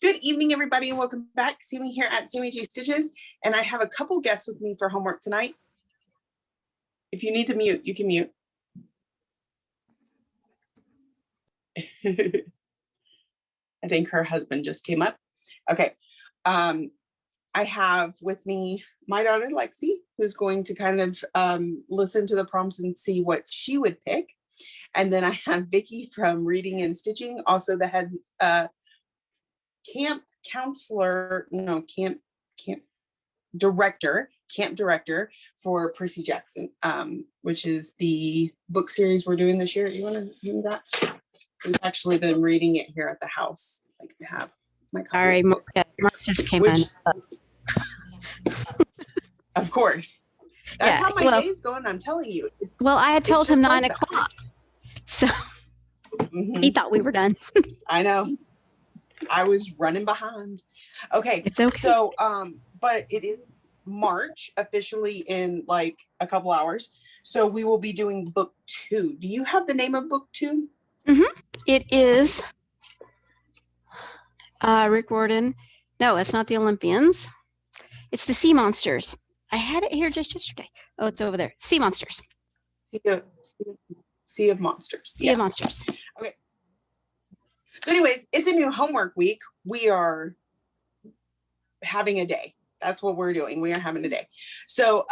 Good evening, everybody, and welcome back. Sammy here at Sammy G Stitches, and I have a couple guests with me for homework tonight. If you need to mute, you can mute. I think her husband just came up. Okay. I have with me my daughter, Lexi, who's going to kind of listen to the prompts and see what she would pick. And then I have Vicki from Reading and Stitching, also the head camp director for Percy Jackson, which is the book series we're doing this year. You want to do that? We've actually been reading it here at the house. I can have my copy. All right, Mark just came in. Of course. That's how my day's going, I'm telling you. I had told him 9 o'clock. So he thought we were done. I know. I was running behind. Okay. It's okay. So, but it is March officially in like a couple hours. So we will be doing book 2. Do you have the name of book 2? It is Rick Warden. No, it's not the Olympians. It's the Sea Monsters. I had it here just yesterday. Oh, it's over there. Sea Monsters. Sea of Monsters. Sea of Monsters. Okay. So anyways, it's a new homework week. We are having a day. That's what we're doing. We are having a day. So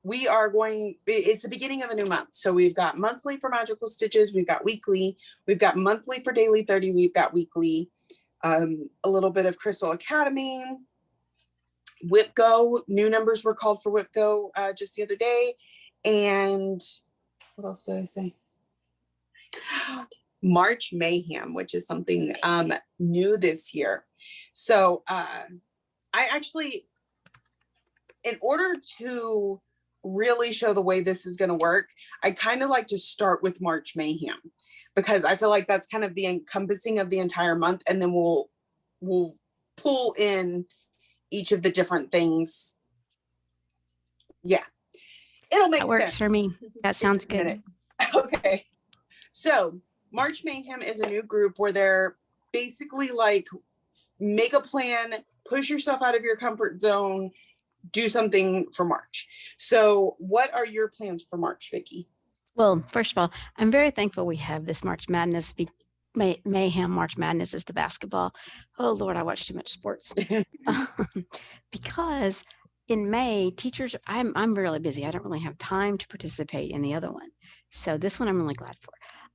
we are going, it's the beginning of a new month. So we've got monthly for Magical Stitches. We've got weekly. We've got monthly for Daily 30. We've got weekly. A little bit of Crystal Academy. Whip Go. New numbers were called for Whip Go just the other day. And what else did I say? March Mayhem, which is something new this year. So I actually, in order to really show the way this is going to work, I kind of like to start with March Mayhem, because I feel like that's kind of the encompassing of the entire month, and then we'll pull in each of the different things. Yeah, it'll make sense. That works for me. That sounds good. Okay, so March Mayhem is a new group where they're basically like, make a plan, push yourself out of your comfort zone, do something for March. So what are your plans for March, Vicki? Well, first of all, I'm very thankful we have this March Madness. Mayhem March Madness is the basketball. Oh, Lord, I watch too much sports. Because in May, teachers, I'm really busy. I don't really have time to participate in the other one. So this one I'm really glad for.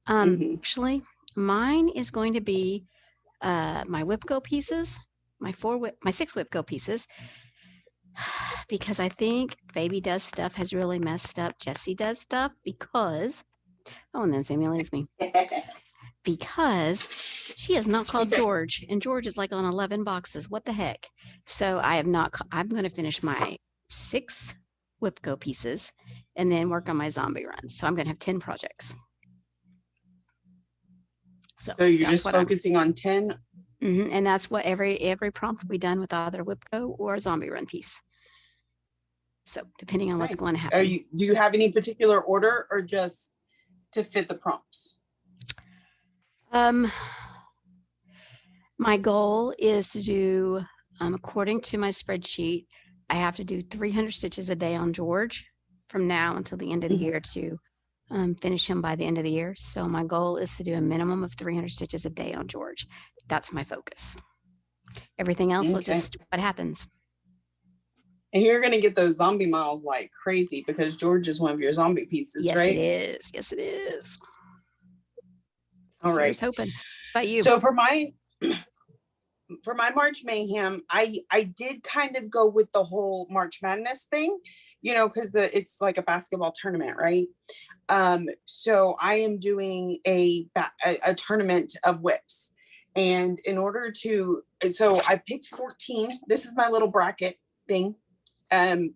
Actually, mine is going to be my Whip Go pieces, my 6 Whip Go pieces, because I think Baby Does Stuff has really messed up Jessie Does Stuff because, and then Sammy leaves me, because she is not called George, and George is like on 11 boxes. What the heck? So I'm going to finish my 6 Whip Go pieces and then work on my zombie runs. So I'm going to have 10 projects. So you're just focusing on 10? And that's what every prompt will be done with either Whip Go or a zombie run piece. So depending on what's going to happen. Do you have any particular order, or just to fit the prompts? My goal is to do, according to my spreadsheet, I have to do 300 stitches a day on George from now until the end of the year to finish him by the end of the year. So my goal is to do a minimum of 300 stitches a day on George. That's my focus. Everything else will just what happens. And you're going to get those zombie miles like crazy, because George is one of your zombie pieces, right? Yes, it is. All right. Here's hoping. About you. So for my March Mayhem, I did kind of go with the whole March Madness thing, because it's like a basketball tournament, right? So I am doing a tournament of whips, and in order to, so I picked 14. This is my little bracket thing. And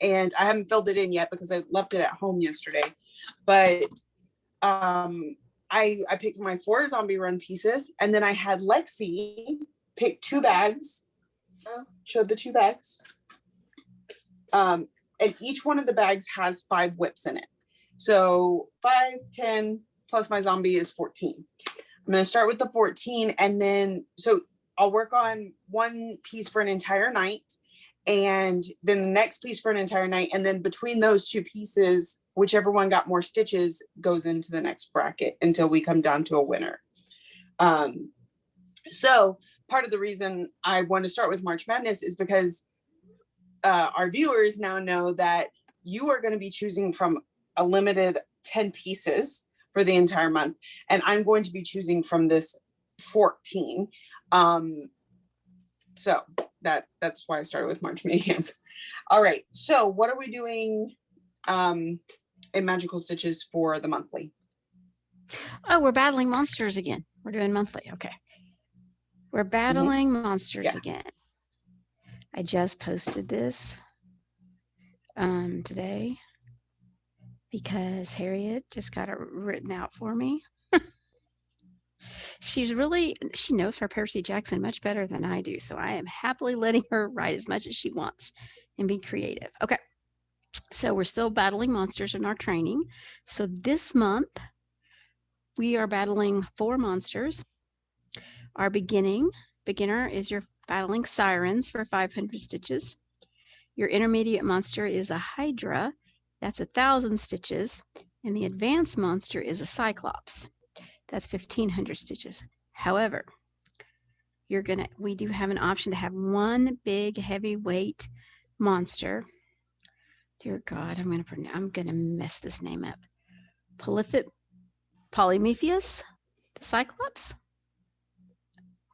I haven't filled it in yet because I left it at home yesterday, but I picked my 4 zombie run pieces, and then I had Lexi pick 2 bags. Showed the 2 bags. And each one of the bags has 5 whips in it. So 5, 10 plus my zombie is 14. I'm going to start with the 14, and then so I'll work on one piece for an entire night, and then the next piece for an entire night, and then between those two pieces, whichever one got more stitches goes into the next bracket until we come down to a winner. So part of the reason I want to start with March Madness is because our viewers now know that you are going to be choosing from a limited 10 pieces for the entire month, and I'm going to be choosing from this 14. So that's why I started with March Mayhem. All right, so what are we doing in Magical Stitches for the monthly? Oh, we're battling monsters again. We're doing monthly. Okay. We're battling monsters again. I just posted this today because Harriet just got it written out for me. She knows her Percy Jackson much better than I do. So I am happily letting her write as much as she wants and be creative. Okay. So we're still battling monsters in our training. So this month we are battling 4 monsters. Our beginner is your battling sirens for 500 stitches. Your intermediate monster is a Hydra. That's 1,000 stitches. And the advanced monster is a Cyclops. That's 1,500 stitches. However, we do have an option to have one big heavyweight monster. Dear God, I'm gonna mess this name up. Polyphemus, the Cyclops.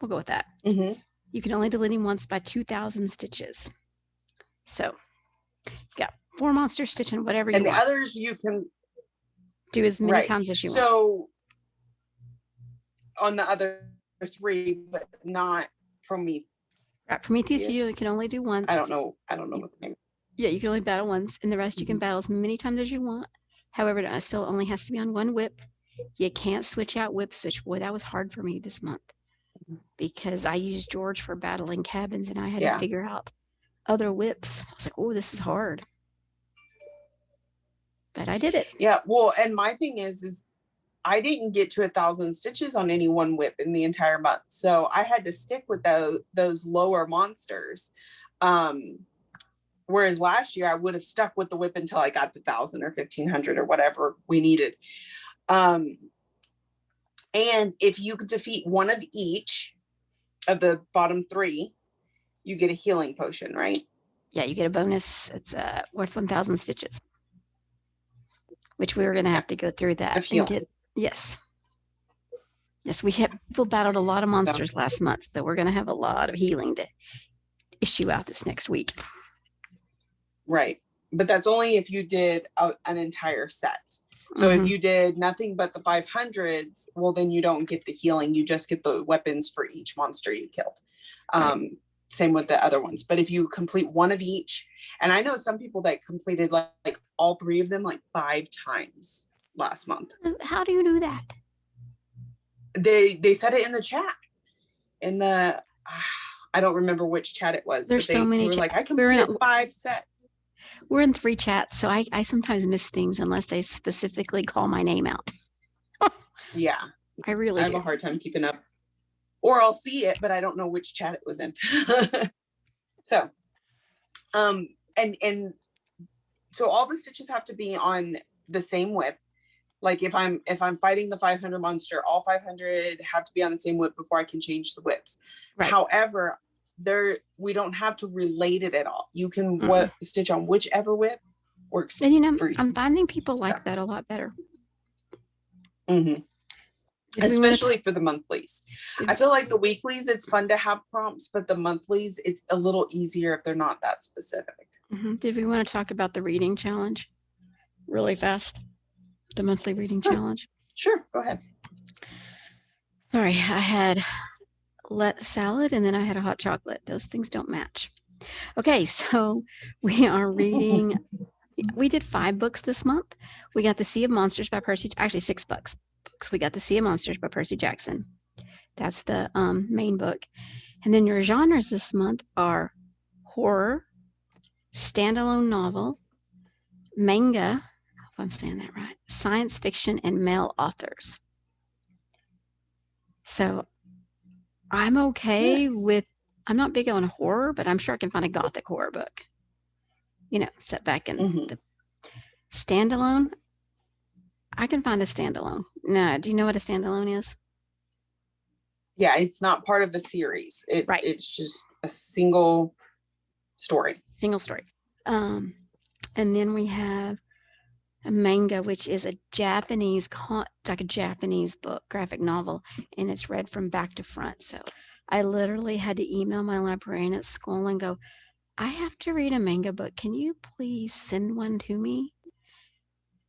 We'll go with that. You can only delete him once by 2,000 stitches. So you got 4 monsters stitching whatever you want. And the others you can do as many times as you want. So on the other 3, but not Prometheus. Right, Prometheus you can only do once. I don't know what the name is. Yeah, you can only battle once, and the rest you can battle as many times as you want. However, it still only has to be on one whip. You can't switch out whip switch. Boy, that was hard for me this month because I used George for battling cabins, and I had to figure out other whips. I was like, oh, this is hard. But I did it. Yeah, well, and my thing is I didn't get to 1,000 stitches on any one whip in the entire month. So I had to stick with those lower monsters. Whereas last year I would have stuck with the whip until I got the 1,000 or 1,500 or whatever we needed. And if you could defeat one of each of the bottom 3, you get a healing potion, right? Yeah, you get a bonus. It's worth 1,000 stitches, which we were going to have to go through that and get. Yes, people battled a lot of monsters last month, so we're going to have a lot of healing to issue out this next week. Right, but that's only if you did an entire set. So if you did nothing but the 500s, well, then you don't get the healing. You just get the weapons for each monster you killed. Same with the other ones. But if you complete one of each, and I know some people that completed like all 3 of them like 5 times last month. How do you do that? They said it in the chat. In the I don't remember which chat it was. There's so many. Like I completed 5 sets. We're in 3 chats, so I sometimes miss things unless they specifically call my name out. Yeah, I have a hard time keeping up. Or I'll see it, but I don't know which chat it was in. So, and so all the stitches have to be on the same whip. Like if I'm fighting the 500 monster, all 500 have to be on the same whip before I can change the whips. Right. However, we don't have to relate it at all. You can stitch on whichever whip works. And I'm finding people like that a lot better. Especially for the monthlies. I feel like the weeklies, it's fun to have prompts, but the monthlies, it's a little easier if they're not that specific. Did we want to talk about the reading challenge really fast? The monthly reading challenge? Sure, go ahead. Sorry, I had salad and then I had a hot chocolate. Those things don't match. Okay, so we are reading. We did 5 books this month. We got The Sea of Monsters by Percy, actually 6 books. We got The Sea of Monsters by Percy Jackson. That's the main book. And then your genres this month are horror, standalone novel, manga, I hope I'm saying that right, science fiction, and male authors. So I'm okay Yes. with, I'm not big on horror, but I'm sure I can find a gothic horror book, set back in Mm-hmm. the standalone. I can find a standalone. No, do you know what a standalone is? Yeah, it's not part of the series. Right. It's just a single story. Single story. And then we have a manga, which is a Japanese, like a Japanese book, graphic novel, and it's read from back to front. So I literally had to email my librarian at school and go, I have to read a manga book. Can you please send one to me?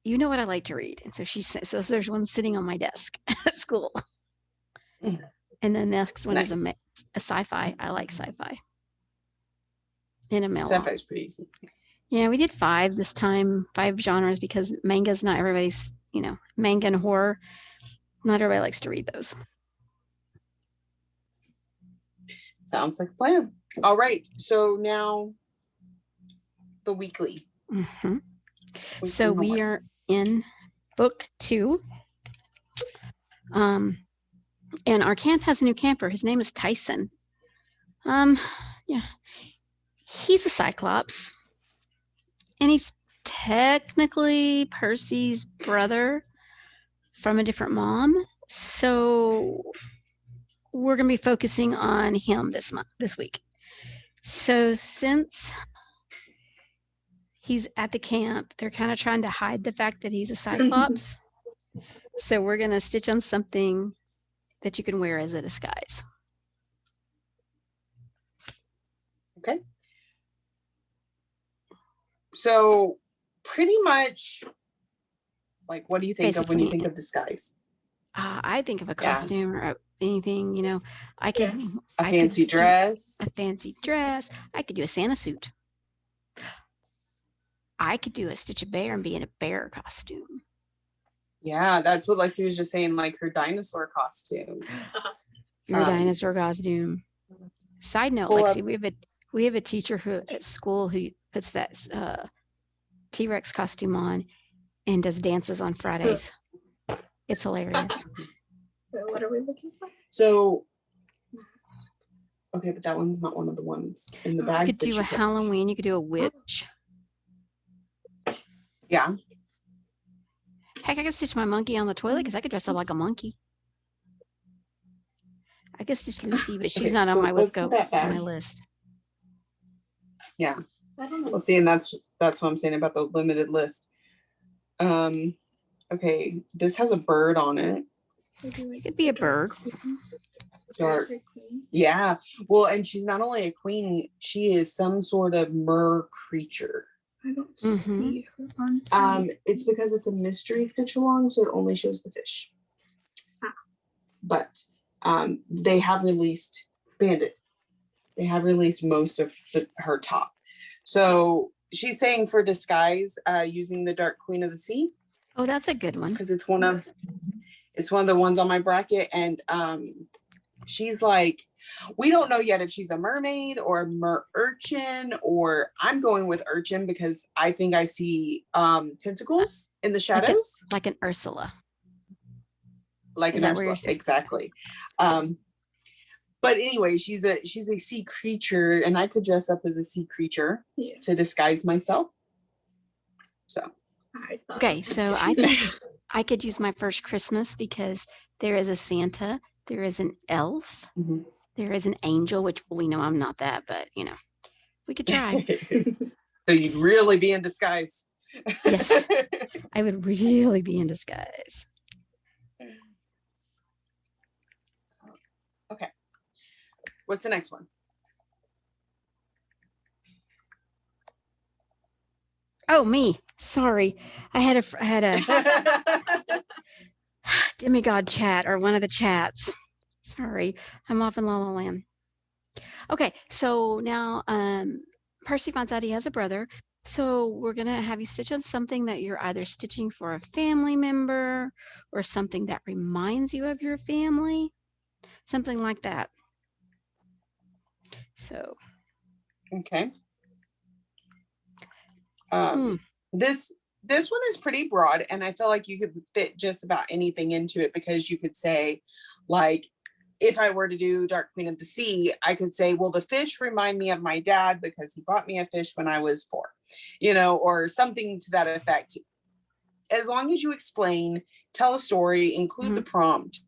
You know what I like to read. And so she said, so there's one sitting on my desk at school. Mm. And the next one is Nice. a sci-fi. I like sci-fi. And a memoir. Sci-fi is pretty easy. Yeah, we did 5 this time, 5 genres, because manga's not everybody's, manga and horror. Not everybody likes to read those. Sounds like a plan. All right. So now the weekly. Mm-hmm. So we are in book 2. And our camp has a new camper. His name is Tyson. Yeah. He's a Cyclops. And he's technically Percy's brother from a different mom. So we're going to be focusing on him this week. So since he's at the camp, they're kind of trying to hide the fact that he's a Cyclops. So we're going to stitch on something that you can wear as a disguise. Okay. So pretty much, like, what do you think of when you think of disguise? I think of a costume or anything, I could a fancy dress. A fancy dress. I could do a Santa suit. I could do a Stitch a Bear and be in a bear costume. Yeah, that's what Lexi was just saying, like her dinosaur costume. Your dinosaur costume. Side note, Lexi, we have a teacher at school who puts that T-Rex costume on and does dances on Fridays. It's hilarious. What are we looking for? So, okay, but that one's not one of the ones in the bag. You could do a Halloween. You could do a witch. Yeah. Heck, I could stitch my monkey on the toilet because I could dress up like a monkey. I could stitch Lucy, but she's not on my list. Yeah. I don't know. Well, see, and that's what I'm saying about the limited list. Okay, this has a bird on it. It could be a bird. Dark. Yeah. Well, and she's not only a queen, she is some sort of mer creature. I don't see her on. It's because it's a mystery fish along, so it only shows the fish. But they have released Bandit. They have released most of her top. So she's saying for disguise, using the Dark Queen of the Sea. Oh, that's a good one. Because it's one of the ones on my bracket, and she's like, we don't know yet if she's a mermaid or a mer urchin, or I'm going with urchin because I think I see tentacles in the shadows. Like an Ursula. Like an Ursula, exactly. But anyway, she's a sea creature, and I could dress up as a sea creature to disguise myself. So. Okay, so I think I could use my first Christmas because there is a Santa, there is an elf, there is an angel, which we know I'm not that, but we could try. So you'd really be in disguise. Yes, I would really be in disguise. Okay. What's the next one? Oh, me. Sorry. I had a demigod chat or one of the chats. Sorry. I'm off in La La Land. Okay, so now Percy finds out he has a brother. So we're going to have you stitch on something that you're either stitching for a family member or something that reminds you of your family. Something like that. So. Okay. This one is pretty broad, and I feel like you could fit just about anything into it, because you could say, like, if I were to do Dark Queen of the Sea, I could say, well, the fish remind me of my dad because he bought me a fish when I was 4, or something to that effect. As long as you explain, tell a story, include the prompt,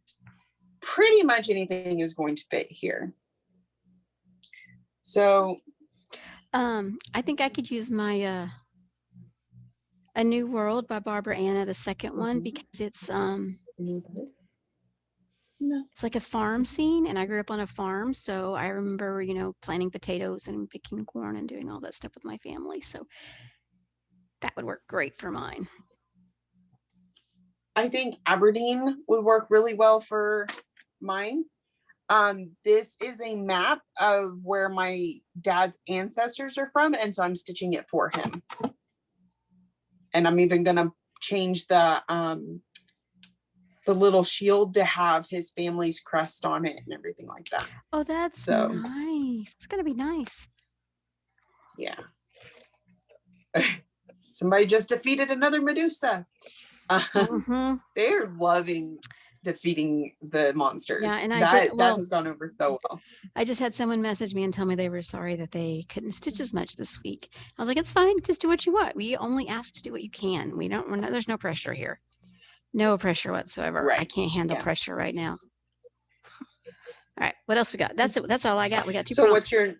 pretty much anything is going to fit here. So I think I could use my A New World by Barbara Anna, the second one, because it's it's like a farm scene, and I grew up on a farm, so I remember, planting potatoes and picking corn and doing all that stuff with my family. So that would work great for mine. I think Aberdeen would work really well for mine. This is a map of where my dad's ancestors are from, and so I'm stitching it for him. And I'm even gonna change the little shield to have his family's crest on it and everything like that. Oh, that's nice. It's gonna be nice. Yeah. Somebody just defeated another Medusa. They're loving defeating the monsters. Yeah, and that has gone over so well. I just had someone message me and tell me they were sorry that they couldn't stitch as much this week. I was like, it's fine, just do what you want. We only ask to do what you can. There's no pressure here. No pressure whatsoever. Right. I can't handle pressure right now. All right, what else we got? That's it. That's all I got. We got 2 prompts. So what's your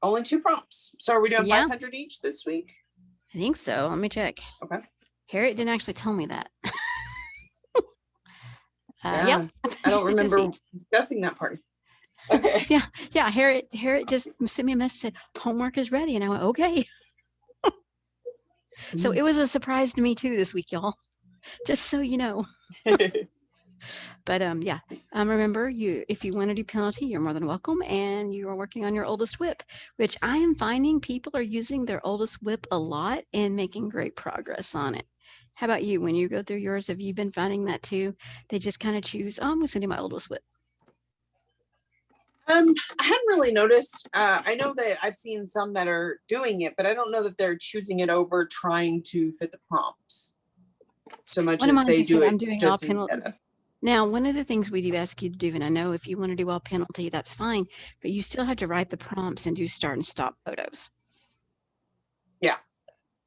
only 2 prompts? So are we doing 500 each this week? I think so. Let me check. Okay. Harriet didn't actually tell me that. I don't remember discussing that part. Okay. Yeah. Harriet just sent me a message, said homework is ready, and I went, okay. So it was a surprise to me too this week, y'all. Just so you know. But remember, if you want to do penalty, you're more than welcome, and you are working on your oldest whip, which I am finding people are using their oldest whip a lot and making great progress on it. How about you? When you go through yours, have you been finding that too? They just kind of choose, I'm going to do my oldest whip. I hadn't really noticed. I know that I've seen some that are doing it, but I don't know that they're choosing it over trying to fit the prompts so much as they do it. I'm doing all penalty. Now, one of the things we do ask you to do, and I know if you want to do all penalty, that's fine, but you still have to write the prompts and do start and stop photos. Yeah.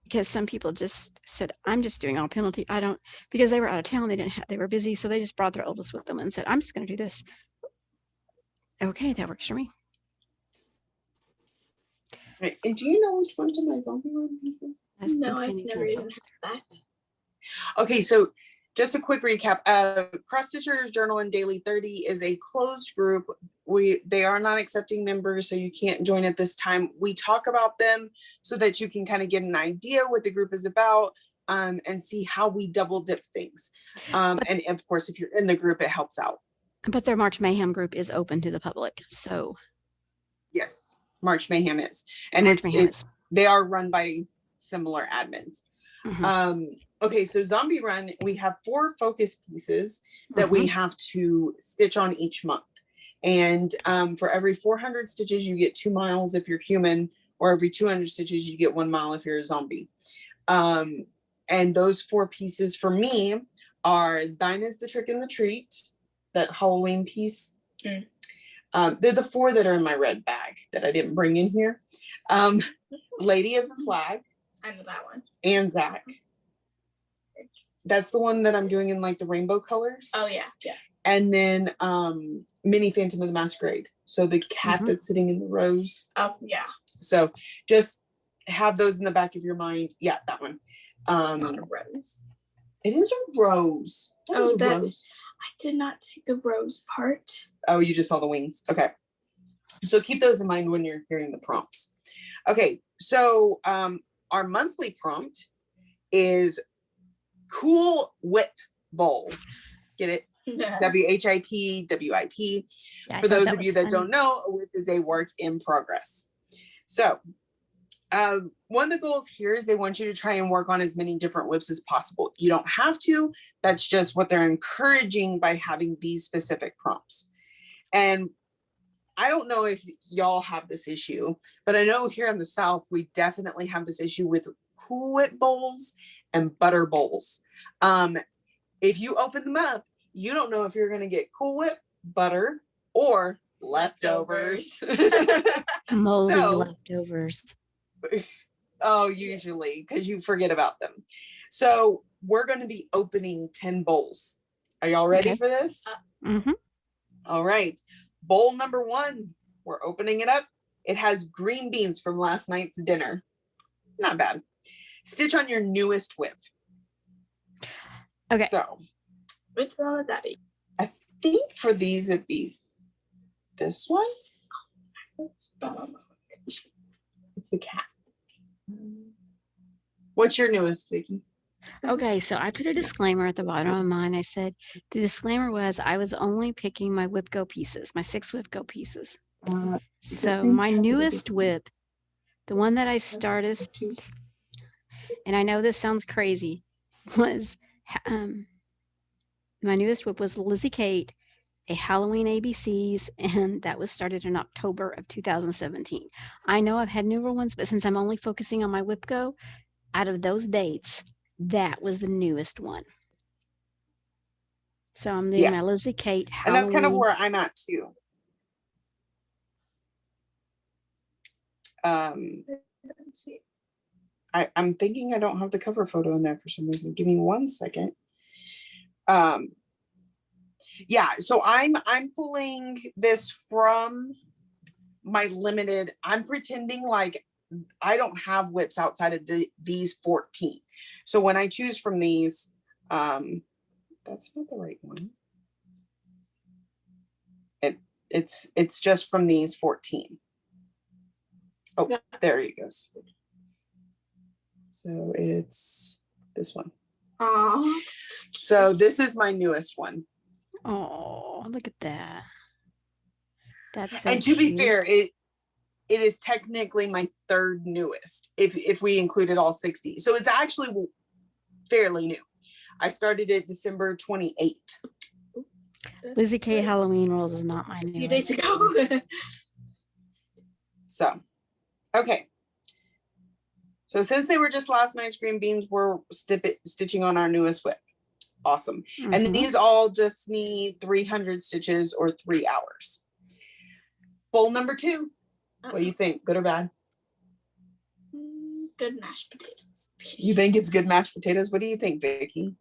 Because some people just said, I'm just doing all penalty. Because they were out of town, they were busy, so they just brought their oldest with them and said, I'm just going to do this. Okay, that works for me. Right. And do you know which ones are my zombie run pieces? No, I've never even heard that. Okay, so just a quick recap. Cross Stitchers Journal and Daily 30 is a closed group. They are not accepting members, so you can't join at this time. We talk about them so that you can kind of get an idea what the group is about, and see how we double dip things. And of course, if you're in the group, it helps out. But their March Mayhem group is open to the public, so. Yes, March Mayhem is. And they are run by similar admins. Okay, so Zombie Run, we have 4 focus pieces that we have to stitch on each month. And for every 400 stitches, you get 2 miles if you're human, or every 200 stitches, you get 1 mile if you're a zombie. And those 4 pieces for me are Thine is the Trick and the Treat, that Halloween piece. They're the 4 that are in my red bag that I didn't bring in here. Lady of the Flag. I know that one. And Zach. That's the one that I'm doing in like the rainbow colors. Oh yeah. And then Mini Phantom of the Masquerade. So the cat that's sitting in the rose. Oh yeah. So just have those in the back of your mind. Yeah, that one. It's not a rose. It is a rose. Rose. I did not see the rose part. Oh, you just saw the wings. Okay. So keep those in mind when you're hearing the prompts. Okay, so our monthly prompt is Cool Whip Bowl. Get it? WHIP, WIP. For those of you that don't know, a whip is a work in progress. So one of the goals here is they want you to try and work on as many different whips as possible. You don't have to. That's just what they're encouraging by having these specific prompts. And I don't know if y'all have this issue, but I know here in the South, we definitely have this issue with Cool Whip bowls and butter bowls. If you open them up, you don't know if you're going to get Cool Whip, butter, or leftovers. Moldy So, leftovers. oh, usually because you forget about them. So we're going to be opening 10 bowls. Are y'all ready for this? Mm-hmm. All right. Bowl number 1. We're opening it up. It has green beans from last night's dinner. Not bad. Stitch on your newest whip. Okay. So, Which one would that be? I think for these it'd be this one. It's the cat. What's your newest, Vicki? Okay, so I put a disclaimer at the bottom of mine. I said the disclaimer was I was only picking my whip go pieces, my 6 whip go pieces. So my newest whip, the one that I started, and I know this sounds crazy, was my newest whip was Lizzie Kate, a Halloween ABCs, and that was started in October of 2017. I know I've had newer ones, but since I'm only focusing on my whip go, out of those dates, that was the newest one. So I'm doing my Lizzie Kate Halloween. And that's kind of where I'm at too. I'm thinking I don't have the cover photo in there for some reason. Give me 1 second. Yeah, so I'm pulling this from my limited. I'm pretending like I don't have whips outside of these 14. So when I choose from these, that's not the right one. It's just from these 14. Oh, there he goes. So it's this one. Aww. So this is my newest one. Oh, look at that. That's so and to cute. be fair, it is technically my 3rd newest if we included all 60. So it's actually fairly new. I started it December 28th. Lizzie K Halloween Rolls is not my newest. A few days ago. So, okay. So since they were just last night's green beans, we're stitching on our newest whip. Awesome. Mm-hmm. And these all just need 300 stitches or 3 hours. Bowl number 2. What do you think? Good or bad? Good mashed potatoes. You think it's good mashed potatoes? What do you think, Vicki?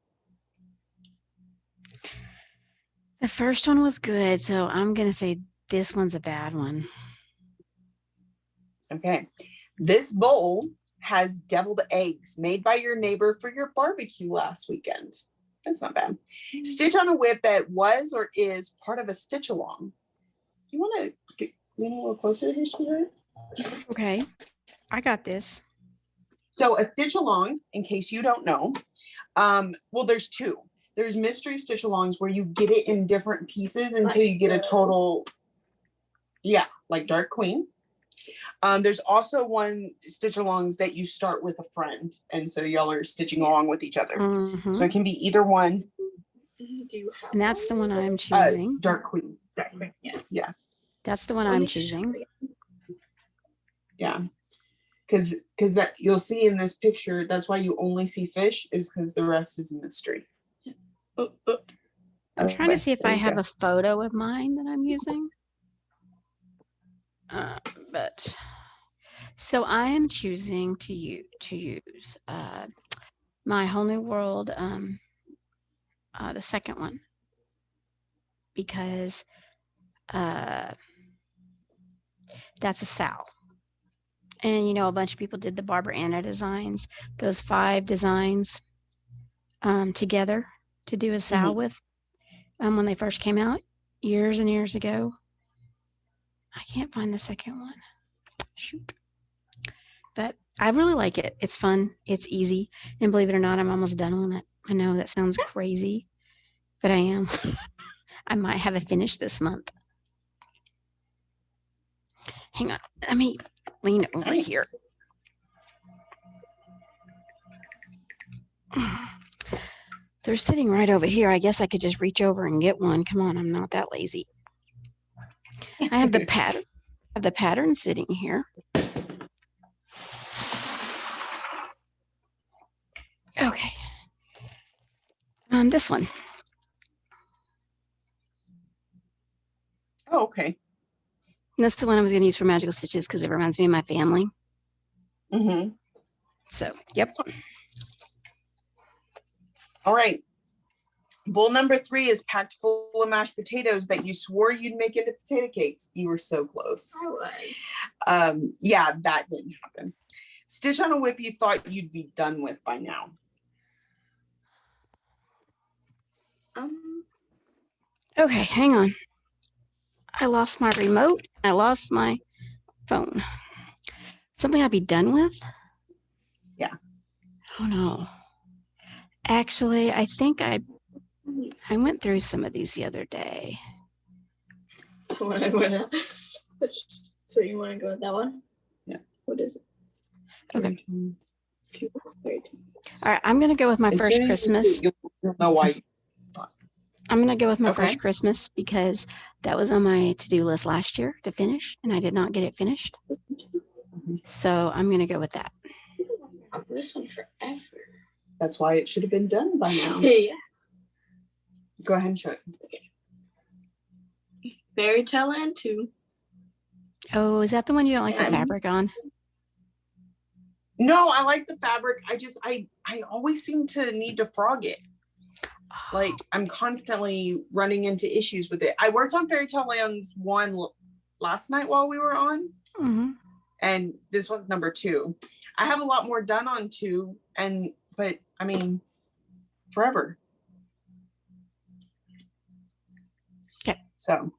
The first one was good, so I'm going to say this one's a bad one. Okay. This bowl has deviled eggs made by your neighbor for your barbecue last weekend. That's not bad. Stitch on a whip that was or is part of a stitch along. Do you want to get a little closer here, sweetheart? Okay, I got this. So a stitch along, in case you don't know, well, there's 2. There's mystery stitch alongs where you get it in different pieces until you get a total, like Dark Queen. There's also one stitch alongs that you start with a friend, and so y'all are stitching along with each other. Mm-hmm. So it can be either one. And that's the one I'm choosing. Dark Queen. Yeah. That's the one I'm choosing. Yeah. Because that you'll see in this picture, that's why you only see fish, is because the rest is a mystery. I'm trying to see if I have a photo of mine that I'm using. But so I am choosing to use my Whole New World, the second one, because that's a Sal. And, you know, a bunch of people did the Barbara Anna designs, those 5 designs together to do a Sal with when they first came out years and years ago. I can't find the second one. Shoot. But I really like it. It's fun. It's easy. And believe it or not, I'm almost done on it. I know that sounds crazy, but I am. I might have it finished this month. Hang on. Let me lean over here. They're sitting right over here. I guess I could just reach over and get one. Come on, I'm not that lazy. I have the pattern. I have the pattern sitting here. Okay. This one. Oh, okay. And that's the one I was going to use for magical stitches because it reminds me of my family. Mm-hmm. So, yep. All right. Bowl number 3 is packed full of mashed potatoes that you swore you'd make into potato cakes. You were so close. I was. Yeah, that didn't happen. Stitch on a whip you thought you'd be done with by now. Okay, hang on. I lost my remote. I lost my phone. Something I'd be done with? Yeah. Oh no. Actually, I think I went through some of these the other day. So you want to go with that one? Yeah. What is it? Okay. 13. All right, I'm going to go with my As first soon as you Christmas. see it, you'll know why. I'm going to go with my Okay. first Christmas because that was on my to-do list last year to finish, and I did not get it finished. So I'm going to go with that. This one forever. That's why it should have been done by now. Yeah. Go ahead and show it. Okay. Fairy Tale Land 2. Oh, is that the one you don't like the Yeah. fabric on? No, I like the fabric. I always seem to need to frog it. Like I'm constantly running into issues with it. I worked on Fairy Tale Lands 1 last night while we were on, and this one's number 2. I have a lot more done on 2, but I mean, forever. Okay. So,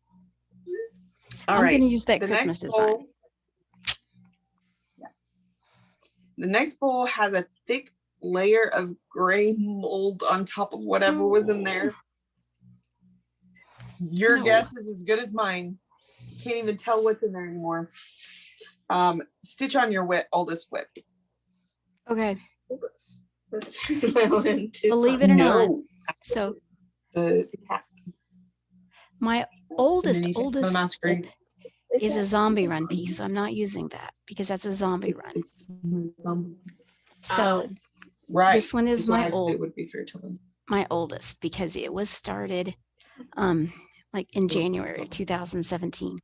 I'm going to use that Christmas design. The next bowl has a thick layer of gray mold on top of whatever was in there. Your guess is as good as mine. Can't even tell what's in there anymore. Stitch on your oldest whip. Okay. Believe Believe it or not. So my oldest masquerade is a zombie run piece. So I'm not using that because that's a zombie run. So right. This one is my my oldest because it was started like in January of 2017.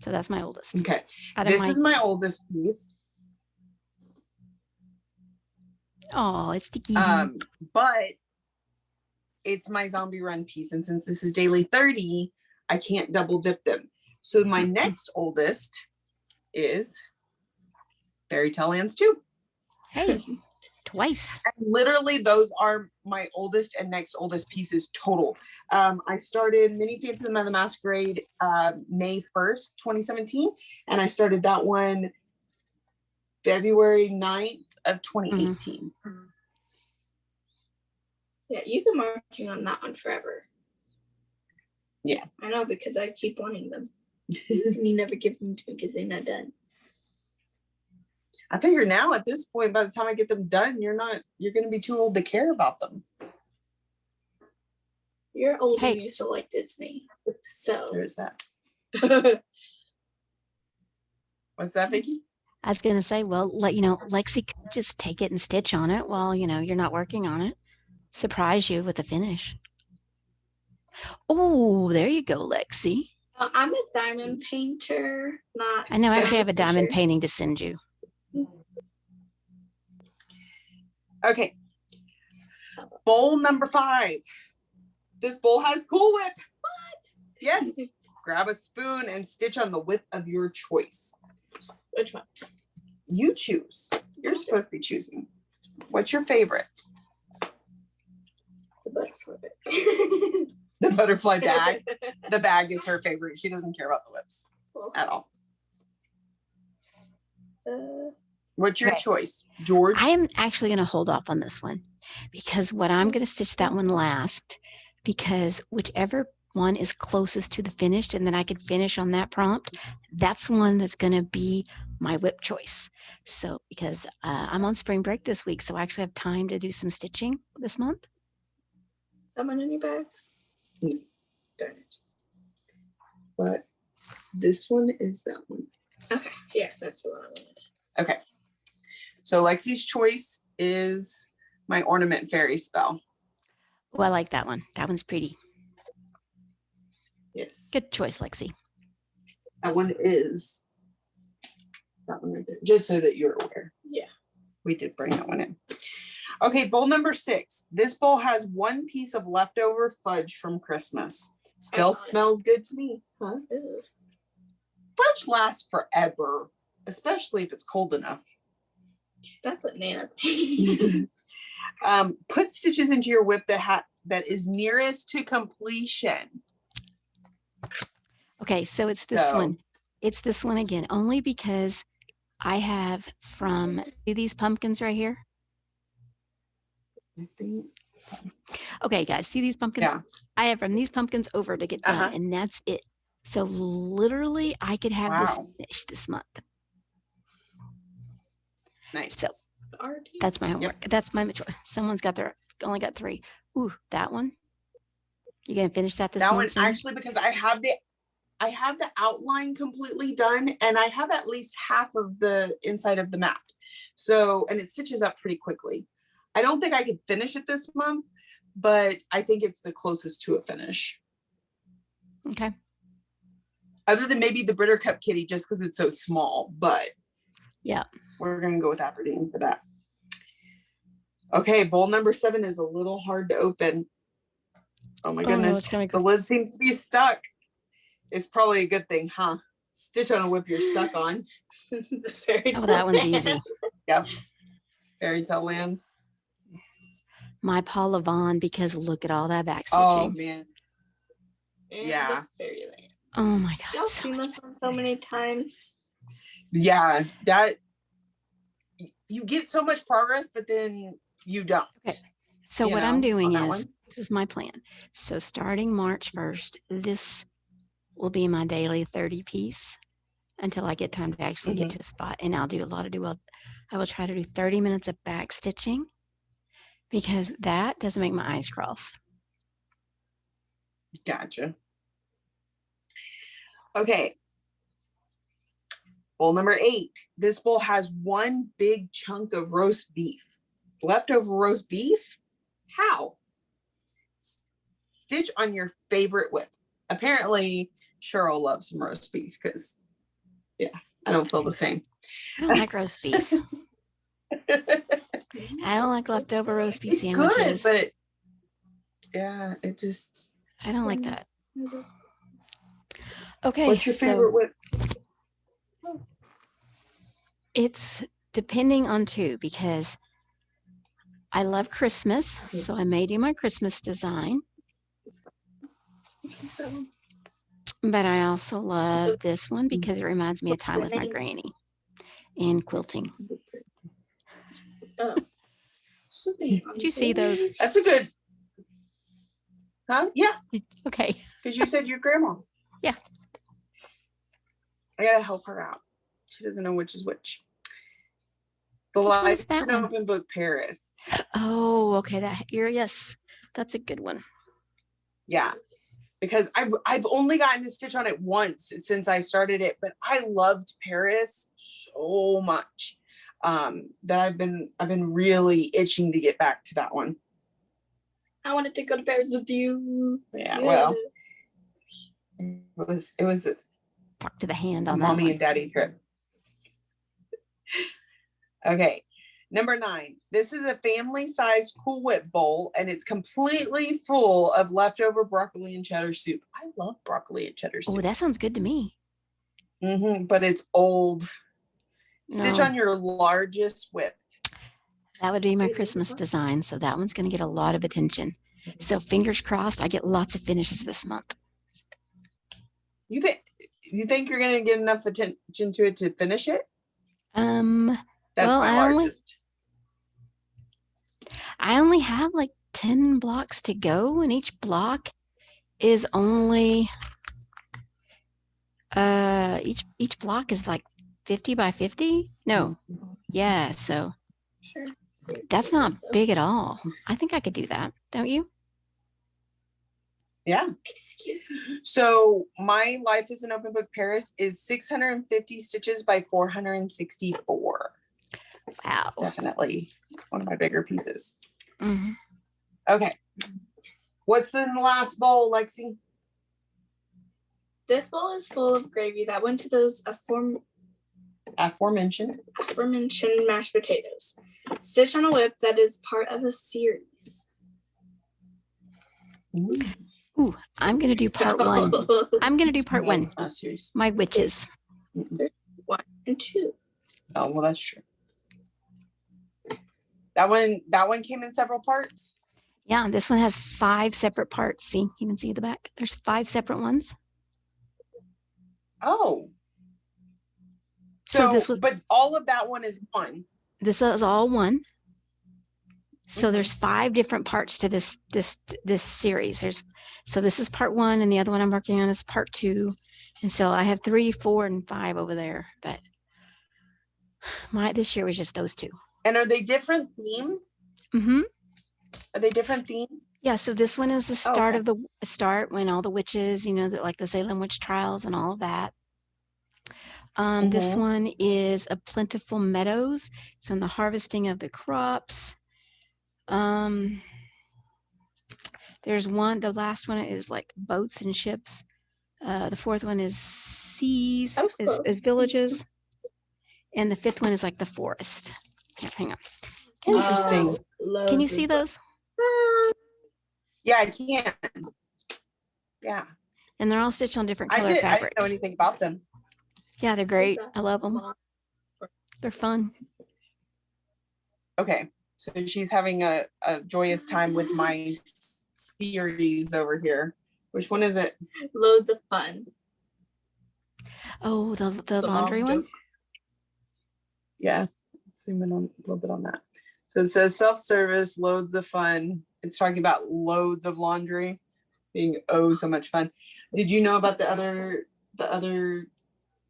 So that's my oldest. Okay. This is my oldest piece. Oh, it's sticky. But it's my zombie run piece. And since this is daily 30, I can't double dip them. So my next oldest is Fairy Tale Lands 2. Hey, twice. And literally, those are my oldest and next oldest pieces total. I started Mini Phantom of the Masquerade May 1st, 2017. And I started that one February 9th of 2018. Yeah, you've been working on that one forever. Yeah. I know because I keep wanting them. And you never give them to me because they're not done. I figure now at this point, by the time I get them done, you're going to be too old to care about them. You're old and you still like Disney. So there's that. What's that, Vicky? I was going to say, well, Lexi could just take it and stitch on it while, you're not working on it. Surprise you with the finish. Oh, there you go, Lexi. I'm a diamond painter, not. I know. Actually, I have a diamond painting to send you. Okay. Bowl number 5. This bowl has Cool Whip. What? Yes. Grab a spoon and stitch on the whip of your choice. Which one? You choose. You're supposed to be choosing. What's your favorite? The butterfly bag. The butterfly bag. The bag is her favorite. She doesn't care about the whips at all. What's your choice, George? I am actually going to hold off on this one because I'm going to stitch that one last because whichever one is closest to the finished and then I could finish on that prompt, that's one that's going to be my whip choice. So because I'm on spring break this week, so I actually have time to do some stitching this month. Someone in your bags? No. Darn it. But this one is that one. Okay. Yeah, that's the one I wanted. Okay. So Lexi's choice is my ornament fairy spell. Oh, I like that one. That one's pretty. Yes. Good choice, Lexi. That one is that one right there, just so that you're aware. Yeah. We did bring that one in. Okay, bowl number 6. This bowl has one piece of leftover fudge from Christmas. Still smells good to me. Huh? Ew. Fudge lasts forever, especially if it's cold enough. That's what Nana. Put stitches into your whip that is nearest to completion. Okay, so it's this one. It's this one again, only because I have see these pumpkins right here? I think. Okay, guys, see these pumpkins? Yeah. I have from these pumpkins over to get done, and that's it. So literally, I could have this finished this month. Nice. So that's my homework. Yep. That's my choice. Someone's only got 3. Ooh, that one. You gonna finish that this month? That one actually, because I have the outline completely done, and I have at least half of the inside of the map. So, and it stitches up pretty quickly. I don't think I could finish it this month, but I think it's the closest to a finish. Okay. Other than maybe the Britter Cup kitty, just because it's so small, but yeah, we're going to go with Aberdeen for that. Okay, bowl number 7 is a little hard to open. Oh my goodness. The lid seems to be stuck. It's probably a good thing, huh? Stitch on a whip you're stuck on. That one's easy. Yep. Fairy Tale Lands. My Paula Vaughn, because look at all that backstitching. Oh man. And yeah. Fairyland. Oh my god. Y'all seen this one so many times. Yeah, that you get so much progress, but then you don't. Okay. So what I'm doing is, this is my plan. So starting March 1st, this will be my daily 30 piece until I get time to actually get to a spot. And I'll do I will try to do 30 minutes of back stitching, because that doesn't make my eyes cross. Gotcha. Okay. Bowl number 8. This bowl has one big chunk of roast beef. Leftover roast beef? How? Stitch on your favorite whip. Apparently, Cheryl loves some roast beef because, yeah, I don't feel the same. I don't like roast beef. I don't like leftover roast beef sandwiches. Good, but yeah, it just. I don't like that. Okay. What's your favorite whip? It's depending on 2, because I love Christmas, so I may do my Christmas design. But I also love this one because it reminds me of time with my granny and quilting. Oh. Did you see those? That's a good. Huh? Yeah. Okay. Because you said your grandma. Yeah. I gotta help her out. She doesn't know which is which. The Life's an Open Book Paris. Oh, okay. Yes, that's a good one. Yeah, because I've only gotten to stitch on it once since I started it, but I loved Paris so much that I've been really itching to get back to that one. I wanted to go to Paris with you. Yeah. Well, it was talk to the hand on mommy that and daddy trip. Okay, number 9. This is a family-sized Cool Whip bowl, and it's completely full of leftover broccoli and cheddar soup. I love broccoli and cheddar soup. Oh, that sounds good to me. But it's old. Stitch on your largest whip. That would be my Christmas design, so that one's going to get a lot of attention. So fingers crossed, I get lots of finishes this month. You think you're going to get enough attention to it to finish it? That's my largest. I only have like 10 blocks to go, and each block is only each block is like 50 by 50. No, yeah, so Sure. That's not big at all. I think I could do that, don't you? Yeah. Excuse me. So my Life is an Open Book Paris is 650 stitches by 464. Wow. Definitely one of my bigger pieces. Mm-hmm. Okay. What's in the last bowl, Lexi? This bowl is full of gravy that went to those Aforementioned mashed potatoes. Stitch on a Whip that is part of a series. Ooh, I'm going to do part one. I'm going to do part one. Series. My witches. 1 and 2. Oh, well, that's true. That one came in several parts. Yeah, this one has 5 separate parts. See, you can see the back. There's 5 separate ones. Oh. So this was, but all of that one is one. This is all one. So there's 5 different parts to this series. So this is part 1, and the other one I'm working on is part 2. And so I have 3, 4, and 5 over there. But this year was just those 2. And are they different themes? Mm-hmm. Are they different themes? Yeah. So this one is the start okay. of the start when all the witches, like the Salem witch trials and all of that. This one is a plentiful meadows. So in the harvesting of the crops. There's one, the last one is like boats and ships. The 4th one is seas, is villages. And the 5th one is like the forest. Here, hang on. Interesting. Can you see those? Yeah, I can. Yeah. And they're all stitched on different color fabrics. I didn't know anything about them. Yeah, they're great. I love them. They're fun. Okay. So she's having a joyous time with my series over here. Which one is it? Loads of fun. Oh, the laundry one? Yeah. Zoom in on a little bit on that. So it says self-service, loads of fun. It's talking about loads of laundry being so much fun. Did you know about the other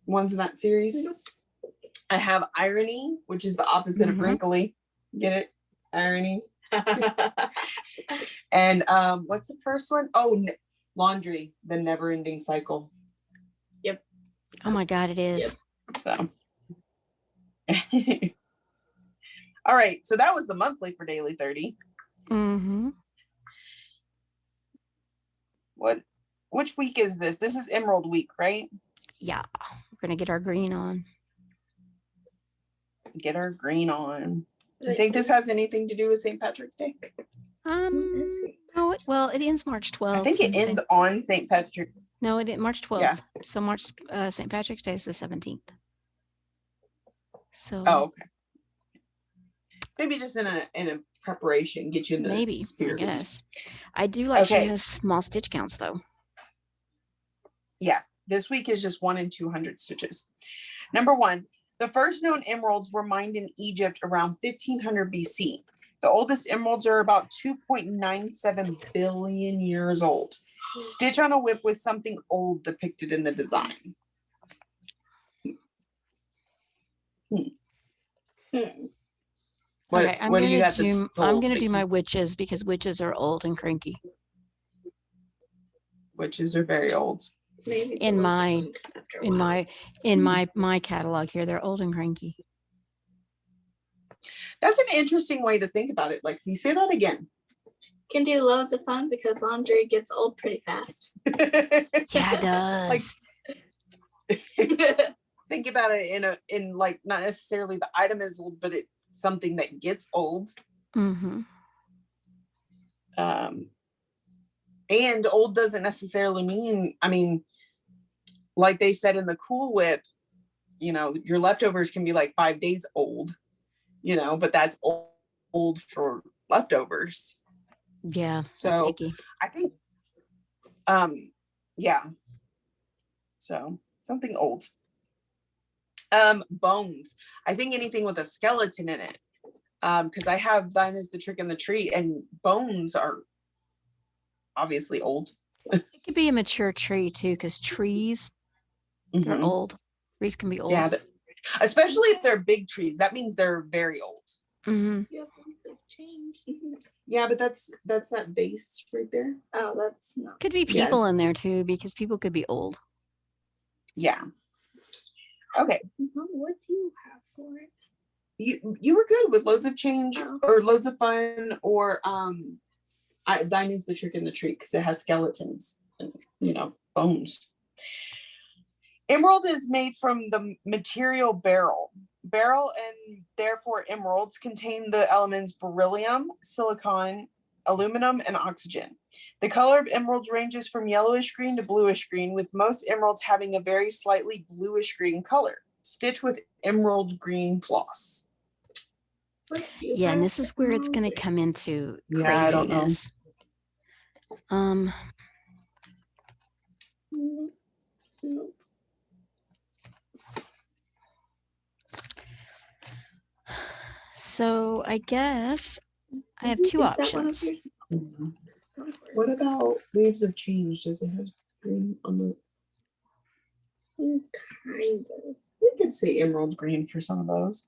ones in that series? I have irony, which is the opposite of wrinkly. Get it? Irony. And what's the first one? Oh, laundry, the never-ending cycle. Yep. Oh my God, it is. Yep. So. All right, so that was the monthly for Daily 30. Mm-hmm. Which week is this? This is Emerald Week, right? Yeah, we're gonna get our green on. Get our green on. Do you think this has anything to do with St. Patrick's Day? Oh, well, it ends March 12th. I think it ends on St. Patrick's. No, it ends March 12th. Yeah. So St. Patrick's Day is the 17th. So. Oh, okay. Maybe just in a preparation, get you in the spirit. I guess. I do like she has small stitch counts though. Yeah, this week is just 1 in 200 stitches. Number 1, the first known emeralds were mined in Egypt around 1500 BC. The oldest emeralds are about 2.97 billion years old. Stitch on a Whip with something old depicted in the design. Okay, I'm gonna do my witches because witches are old and cranky. Witches are very old. Maybe in my catalog here, they're old and cranky. That's an interesting way to think about it, Lexi. Say that again. Can do loads of fun because laundry gets old pretty fast. Yeah, it does. Think about it in like not necessarily the item is old, but it's something that gets old. Mm-hmm. And old doesn't necessarily mean, like they said in the Cool Whip, your leftovers can be like 5 days old, but that's old for leftovers. Yeah. So icky. I think, yeah. So something old. Bones. I think anything with a skeleton in it. Because I have Thine is the Trick in the Tree, and bones are obviously old. It could be a mature tree too, because trees they're old. Trees can be old. Yeah, especially if they're big trees. That means they're very old. Mm-hmm. Yeah, things have changed. Yeah, but that's that base right there. Oh, that's not. Could be people in there too, because people could be old. Yeah. Okay. What do you have for it? You were good with loads of change or loads of fun or Thine is the Trick in the Tree because it has skeletons and bones. Emerald is made from the material beryl. Beryl and therefore emeralds contain the elements beryllium, silicon, aluminum, and oxygen. The color of emeralds ranges from yellowish green to bluish green, with most emeralds having a very slightly bluish green color. Stitch with emerald green floss. Yeah, and this is where it's going to come into Yeah, I don't know. craziness. So I guess I have two options. What about Leaves of Change? Does it have green on the? Kind of. We could say emerald green for some of those.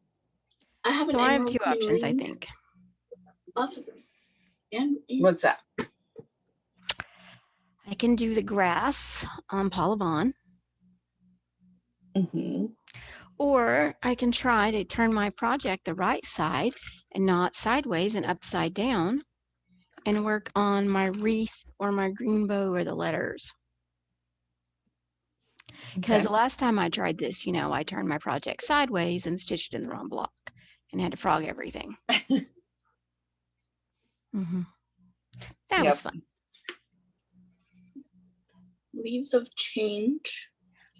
I have So I have two options, I think. Lots of them. And What's that? I can do the grass on Paula Vaughn, Mm-hmm. or I can try to turn my project the right side and not sideways and upside down and work on my wreath or my green bow or the letters. Because the last time I tried this, I turned my project sideways and stitched it in the wrong block and had to frog everything. That was fun. Leaves of Change.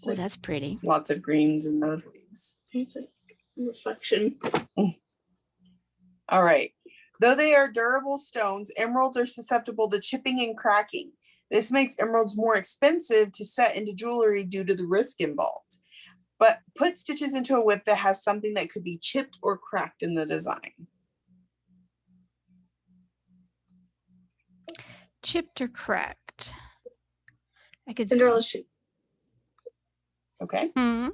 Oh, that's pretty. Lots of greens in those leaves. It's like reflection. All right. Though they are durable stones, emeralds are susceptible to chipping and cracking. This makes emeralds more expensive to set into jewelry due to the risk involved. But put stitches into a whip that has something that could be chipped or cracked in the design. Chipped or cracked? I could. Cinderella's shoe. Okay. Mm-hmm.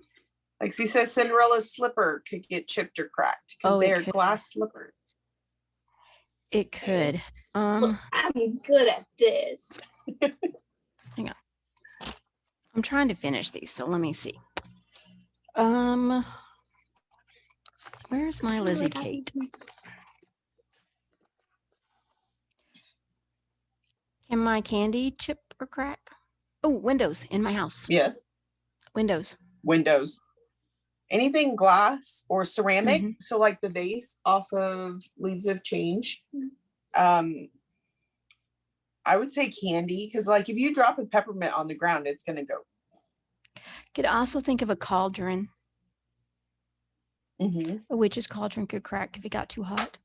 Like she says, Cinderella's slipper could get chipped or cracked because they are glass slippers. It could. Look, I'm good at this. Hang on. I'm trying to finish these, so let me see. Where's my Lizzie Kate? Can my candy chip or crack? Oh, windows in my house. Yes. Windows. Anything glass or ceramic. Mm-hmm. So like the vase off of Leaves of Change. I would say candy, because like if you drop a peppermint on the ground, it's going to go. Could also think of a cauldron. Mm-hmm. A witch's cauldron could crack if it got too hot.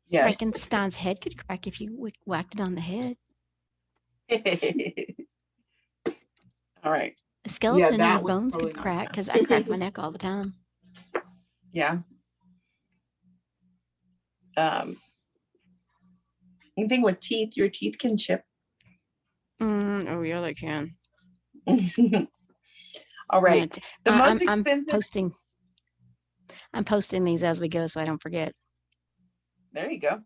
Yes. Frankenstein's head could crack if you whacked it on the head. All right. A skeleton and your bones could crack, because I crack my neck all the time. Yeah. Anything with teeth, your teeth can chip. Oh yeah, they can. All right. The most expensive. I'm posting these as we go, so I don't forget. There you go.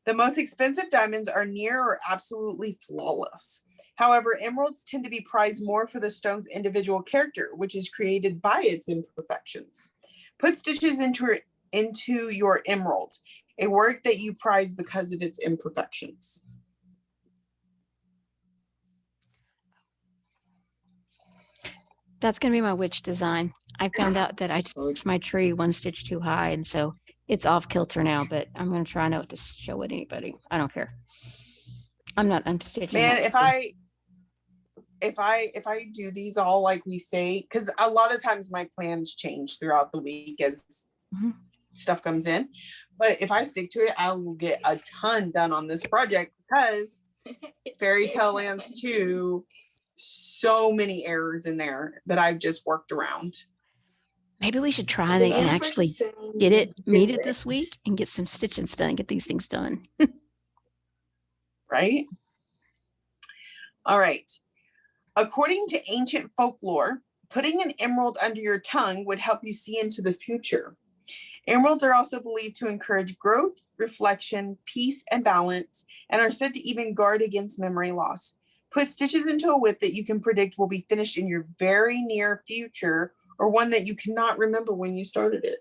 The most expensive diamonds are near or absolutely flawless. However, emeralds tend to be prized more for the stone's individual character, which is created by its imperfections. Put stitches into your emerald, a work that you prize because of its imperfections. That's going to be my witch design. I found out that I stitched my tree one stitch too high, and so it's off kilter now, but I'm going to try not to show it anybody. I don't care. I'm stitching. Man, if I do these all like we say, because a lot of times my plans change throughout the week as stuff comes in, but if I stick to it, I will get a ton done on this project because Fairy Tale Lands 2, so many errors in there that I've just worked around. Maybe we should try it and actually meet it this week and get some stitching done and get these things done. Right? All right. According to ancient folklore, putting an emerald under your tongue would help you see into the future. Emeralds are also believed to encourage growth, reflection, peace, and balance, and are said to even guard against memory loss. Put stitches into a whip that you can predict will be finished in your very near future, or one that you cannot remember when you started it.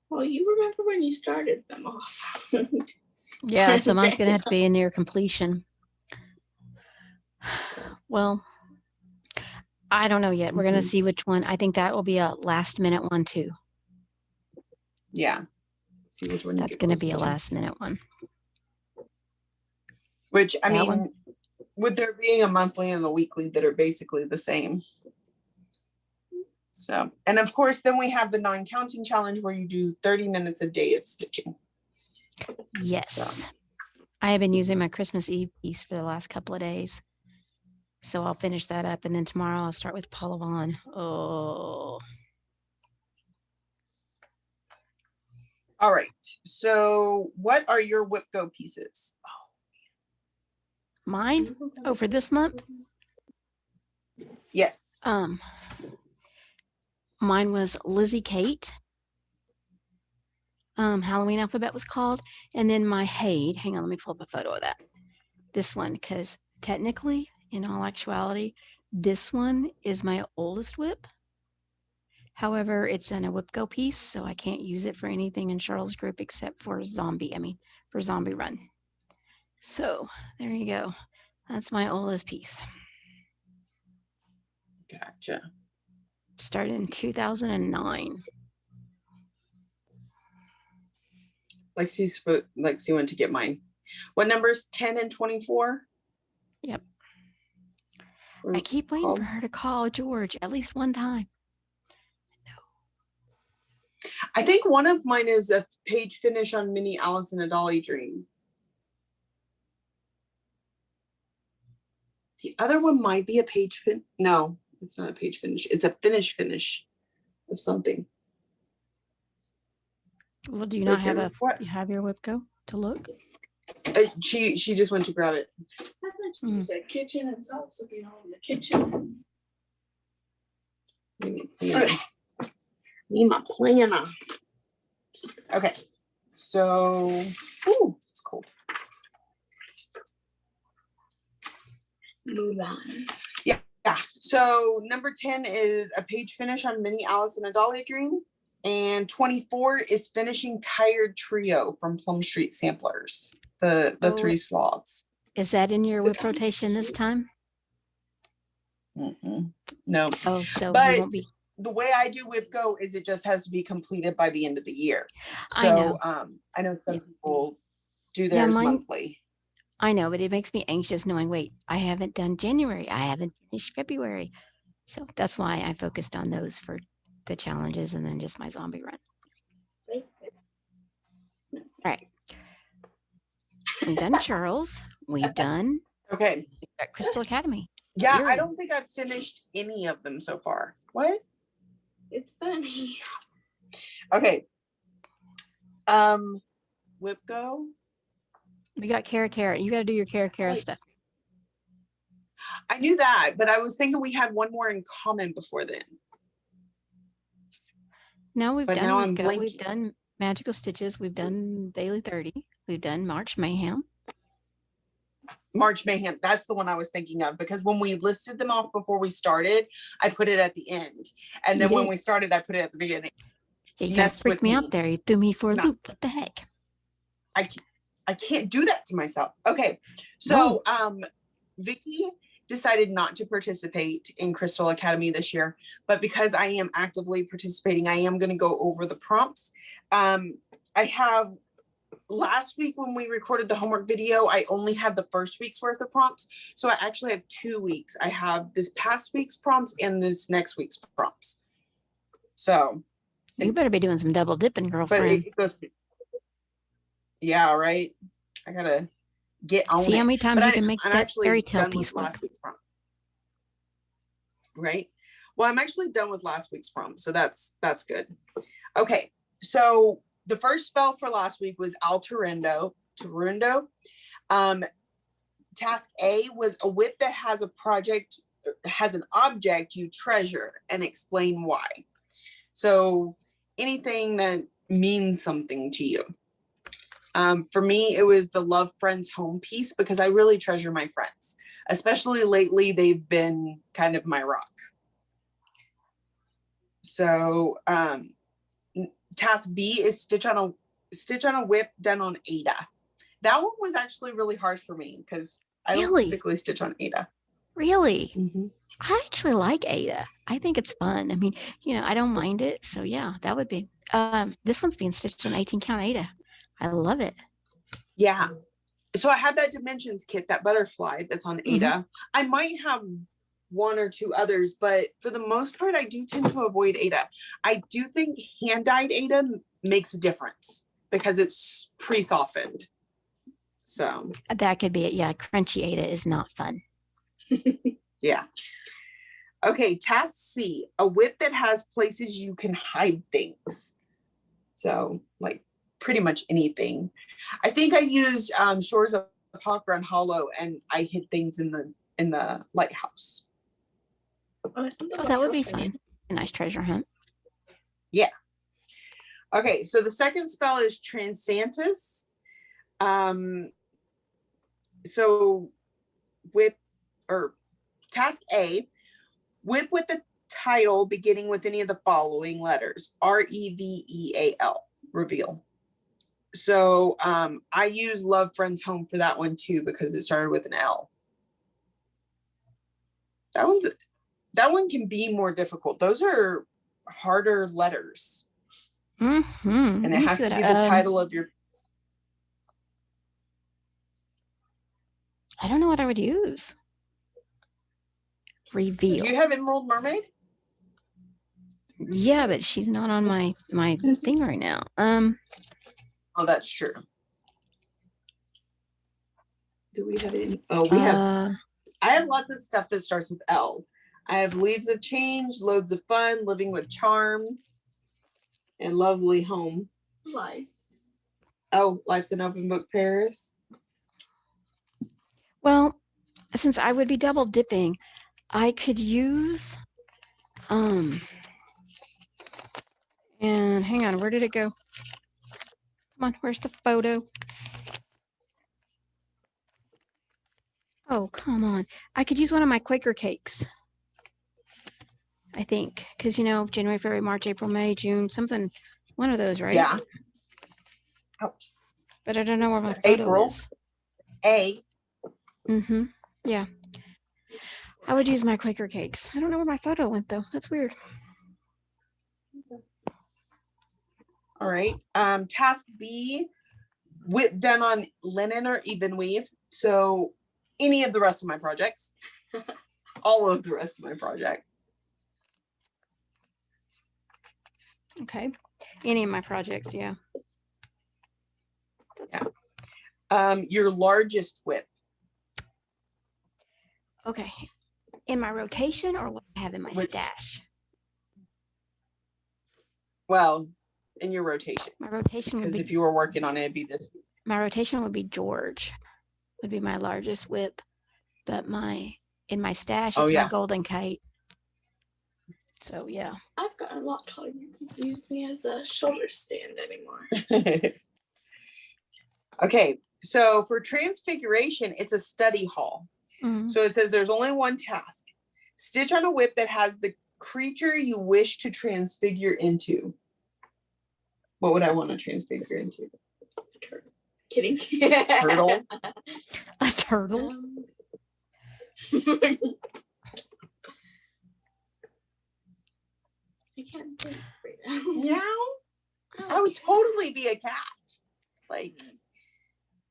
Well, you remember when you started them also. Yeah, so mine's going to have to be a near completion. Well, I don't know yet. We're going to see which one. I think that will be a last minute one too. Yeah. See which one. That's going to be a last minute one. Which, I mean, one? with there being a monthly and a weekly that are basically the same. So, and of course, then we have the non-counting challenge where you do 30 minutes a day of stitching. Yes. So. I have been using my Christmas Eve piece for the last couple of days. So I'll finish that up. And then tomorrow I'll start with Paula Vaughn. Oh. All right. So what are your whip go pieces? Mine? Oh, for this month? Yes. Mine was Lizzie Kate. Halloween Alphabet was called. And then my Haid. Hang on, let me pull up a photo of that. This one, because technically, in all actuality, this one is my oldest whip. However, it's in a whip go piece, so I can't use it for anything in Charles' group except for for zombie run. So there you go. That's my oldest piece. Gotcha. Started in 2009. Lexi went to get mine. What numbers? 10 and 24? Yep. I keep waiting for her to call George at least one time. No. I think one of mine is a page finish on Mini Alice in a Dolly Dream. The other one might be a page fin. No, it's not a page finish. It's a finish of something. Well, do you not have you have your whip go to look? She just went to grab it. That's what you said. Kitchen and stuff. So be all in the kitchen. Need my planner. Okay. So, ooh, it's cool. Mulan. Yeah. So number 10 is a page finish on Mini Alice in a Dolly Dream. And 24 is Finishing Tired Trio from Plum Street Samplers. The three sloths. Is that in your whip rotation this time? No. Oh, so but you won't be. The way I do whip go is it just has to be completed by the end of the year. So I know some people do theirs monthly. I know, but it makes me anxious knowing, wait, I haven't done January. I haven't finished February. So that's why I focused on those for the challenges and then just my zombie run. All right. We've done Charles. We've done Crystal Academy. Yeah, I don't think I've finished any of them so far. What? It's funny. Okay. Whip go. We got Cara. You got to do your Cara stuff. I knew that, but I was thinking we had one more in common before then. No, we've done Magical Stitches. We've done Daily 30. We've done March Mayhem. March Mayhem. That's the one I was thinking of because when we listed them off before we started, I put it at the end. And then when we started, I put it at the beginning. Yeah, you guys freaked me out there. You threw me for a loop. What the heck? I can't do that to myself. Okay. So Vicky decided not to participate in Crystal Academy this year, but because I am actively participating, I am going to go over the prompts. I have last week when we recorded the homework video, I only had the first week's worth of prompts. So I actually have 2 weeks. I have this past week's prompts and this next week's prompts. So you better be doing some double dipping, girlfriend. But it goes, yeah, right. I gotta get on. See how many times you can make that fairy tale piece work. Last week's prompt. Right. Well, I'm actually done with last week's prompt, so that's good. Okay, so the first spell for last week was Tarundo. Task A was a whip that has an object you treasure and explain why. So anything that means something to you. For me, it was the Love Friends home piece because I really treasure my friends, especially lately. They've been kind of my rock. So task B is stitch on a whip done on Ada. That one was actually really hard for me because I don't typically stitch on Ada. Really? Mm-hmm. I actually like Ada. I think it's fun. I mean, I don't mind it. So yeah, that would be. This one's being stitched on 18 count Ada. I love it. Yeah. So I have that dimensions kit, that butterfly that's on Ada. Mm-hmm. I might have one or two others, but for the most part, I do tend to avoid Ada. I do think hand-dyed Ada makes a difference because it's pre-softened. So That could be it. Yeah, crunchy Ada is not fun. yeah. Okay, task C, a whip that has places you can hide things. So like pretty much anything. I think I used Shores of Hawk Hollow, and I hid things in the lighthouse. Oh, that would be fun. A nice treasure hunt. Yeah. Okay, so the second spell is Transantus. So whip, or task A, whip with the title beginning with any of the following letters: Reveal, reveal. So I use Love Friends Home for that one too, because it started with an L. That one can be more difficult. Those are harder letters. Mm-hmm. And it has to be the title of your. I don't know what I would use. Reveal. Do you have Emerald Mermaid? Yeah, but she's not on my thing right now. Oh, that's true. Do we have any? Oh, we have. I have lots of stuff that starts with L. I have Leaves of Change, Loads of Fun, Living with Charm, and Lovely Home. Lives. Oh, Life's an Open Book, Paris. Well, since I would be double dipping, I could use and hang on, where did it go? Come on, where's the photo? Oh, come on. I could use one of my Quaker cakes. I think, because January, February, March, April, May, June, something, one of those, right? Yeah. Ouch. But I don't know where my photo April is. A. Mm-hmm. Yeah. I would use my Quaker cakes. I don't know where my photo went though. That's weird. All right. Task B, whip done on linen or even weave. So any of the rest of my projects, all of the rest of my projects. Okay. Any of my projects, yeah. Yeah. Your largest whip. Okay. In my rotation or what I have in my stash? Well, in your rotation. My rotation would be, because if you were working on it, it'd be this. My rotation would be George, would be my largest whip, but in my stash it's my Golden Kite. So yeah. I've gotten a lot taller. You can use me as a shoulder stand anymore. Okay, so for Transfiguration, it's a study hall. Mm-hmm. So it says there's only one task. Stitch on a whip that has the creature you wish to transfigure into. What would I want to transfigure into? A turtle. Kidding. Turtle. A turtle. I can't think right now. Meow. I would totally be a cat. Like,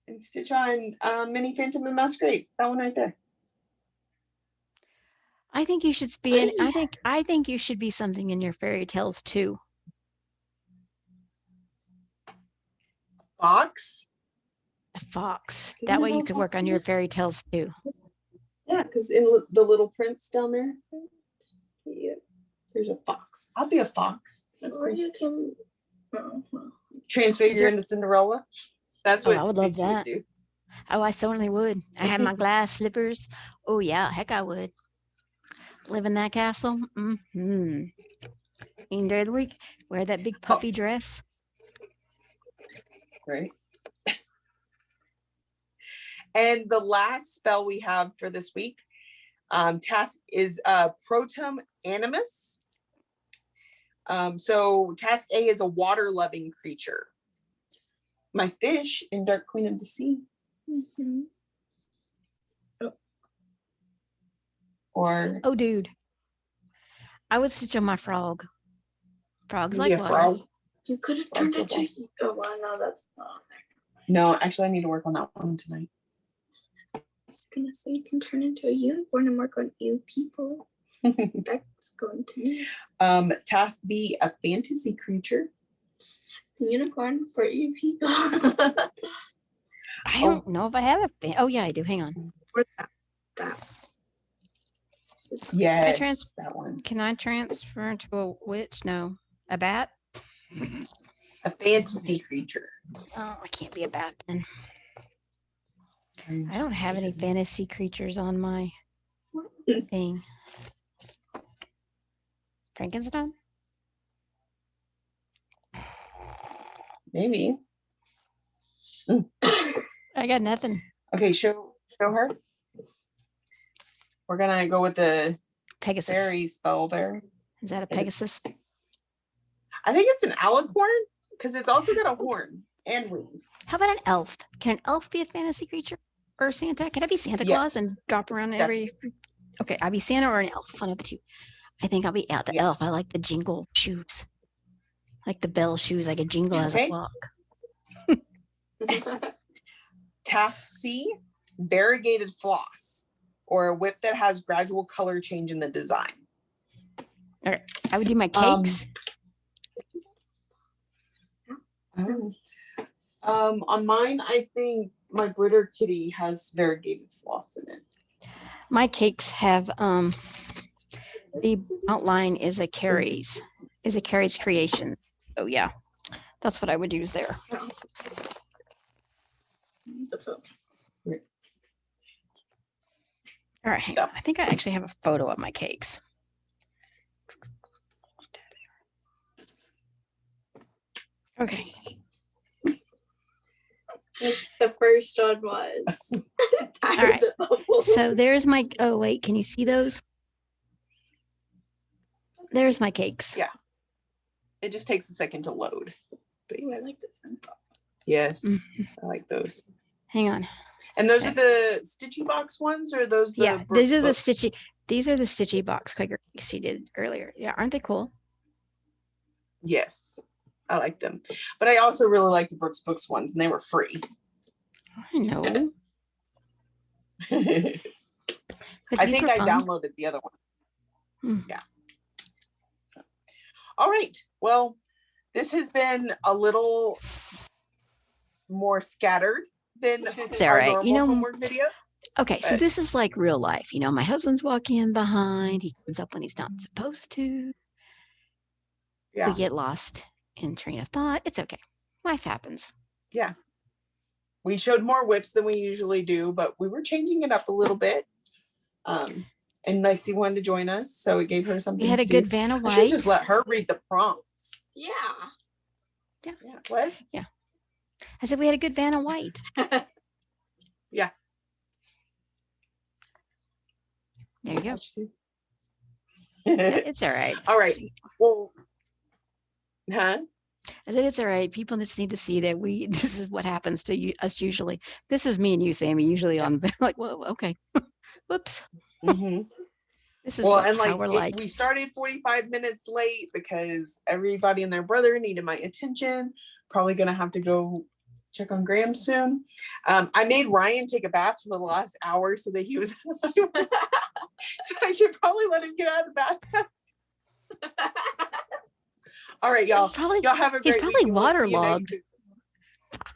and stitch on Mini Phantom and Masquerade. That one right there. I think you should be in. I think you should be something in your fairy tales too. Fox. A fox. That way you could work on your fairy tales too. Yeah, because in the Little Prince down there, yeah, there's a fox. I'll be a fox. That's where you can transfigure into Cinderella. That's what I would love that. Do. Oh, I certainly would. I have my glass slippers. Oh yeah, heck I would. Live in that castle. Mm-hmm. Any day of the week, wear that big puffy dress. Right. And the last spell we have for this week, task is Protum Animus. So task A is a water-loving creature. My fish in Dark Queen of the Sea. Mm-hmm. Oh. Or Oh, dude. I would stitch on my frog. Frogs maybe like a water. frog? You could have Frogs turned it like to. Oh, well, no, that's not on there. No, actually, I need to work on that one tonight. I was gonna say you can turn into a unicorn and work on you people. That's going to me. Task B, a fantasy creature. It's a unicorn for you people. I don't know if I have a. Oh, yeah, I do. Hang on. Or that. Yes, that one. Can I transfer into a witch? No. A bat? A fantasy creature. Oh, I can't be a bat then. I'm I don't just have any scared. fantasy creatures on my thing. Frankenstein? Maybe. I got nothing. Okay, show her. We're gonna go with the Pegasus. fairy spell there. Is that a Pegasus? I think it's an alicorn because it's also got a horn and wings. How about an elf? Can an elf be a fantasy creature? Or Santa? Can I be Santa Claus and drop around every... Okay, I'll be Santa or an elf. One of the two. I think I'll be the elf. I like the jingle shoes. Like the bell shoes. I could jingle as I walk. Task C, variegated floss, or a whip that has gradual color change in the design. All right. I would do my cakes. On mine, I think my Britter kitty has variegated floss in it. My cakes have the outline is a Carrie's creation. Oh yeah, that's what I would use there. All right, hang on. I think I actually have a photo of my cakes. Okay. The first one was. All right. So there's my. Oh wait, can you see those? There's my cakes. Yeah. It just takes a second to load. Ooh, I like this one. Yes, I like those. Hang on. And those are the Stitchy Box ones, or those? Yeah, these are the Stitchy. These are the Stitchy Box Quaker she did earlier. Yeah, aren't they cool? Yes, I like them. But I also really like the Brooks Books ones, and they were free. I know. I think I downloaded the other one. Yeah. So, all right. Well, this has been a little more scattered than our normal homework videos. Okay, so this is like real life. You know, my husband's walking behind. He comes up when he's not supposed to. Yeah. We get lost in train of thought. It's okay. Life happens. Yeah. We showed more whips than we usually do, but we were changing it up a little bit. And Lexi wanted to join us, so we gave her something. We had a good Vanna White. I should just let her read the prompts. Yeah. Yeah. What? Yeah. I said we had a good Vanna White. Yeah. There you go. It's all right. All right. Well, huh? I said it's all right. People just need to see that this is what happens to us usually. This is me and you, Sammy, usually on like, whoa, okay. Whoops. Mm-hmm. This is how we're like. We started 45 minutes late because everybody and their brother needed my attention. Probably gonna have to go check on Graham soon. I made Ryan take a bath for the last hour so that he was so I should probably let him get out of the bathtub. All right, y'all. Y'all have a great He's probably week. waterlogged.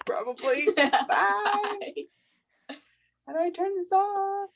Probably. Bye. How do I turn this off?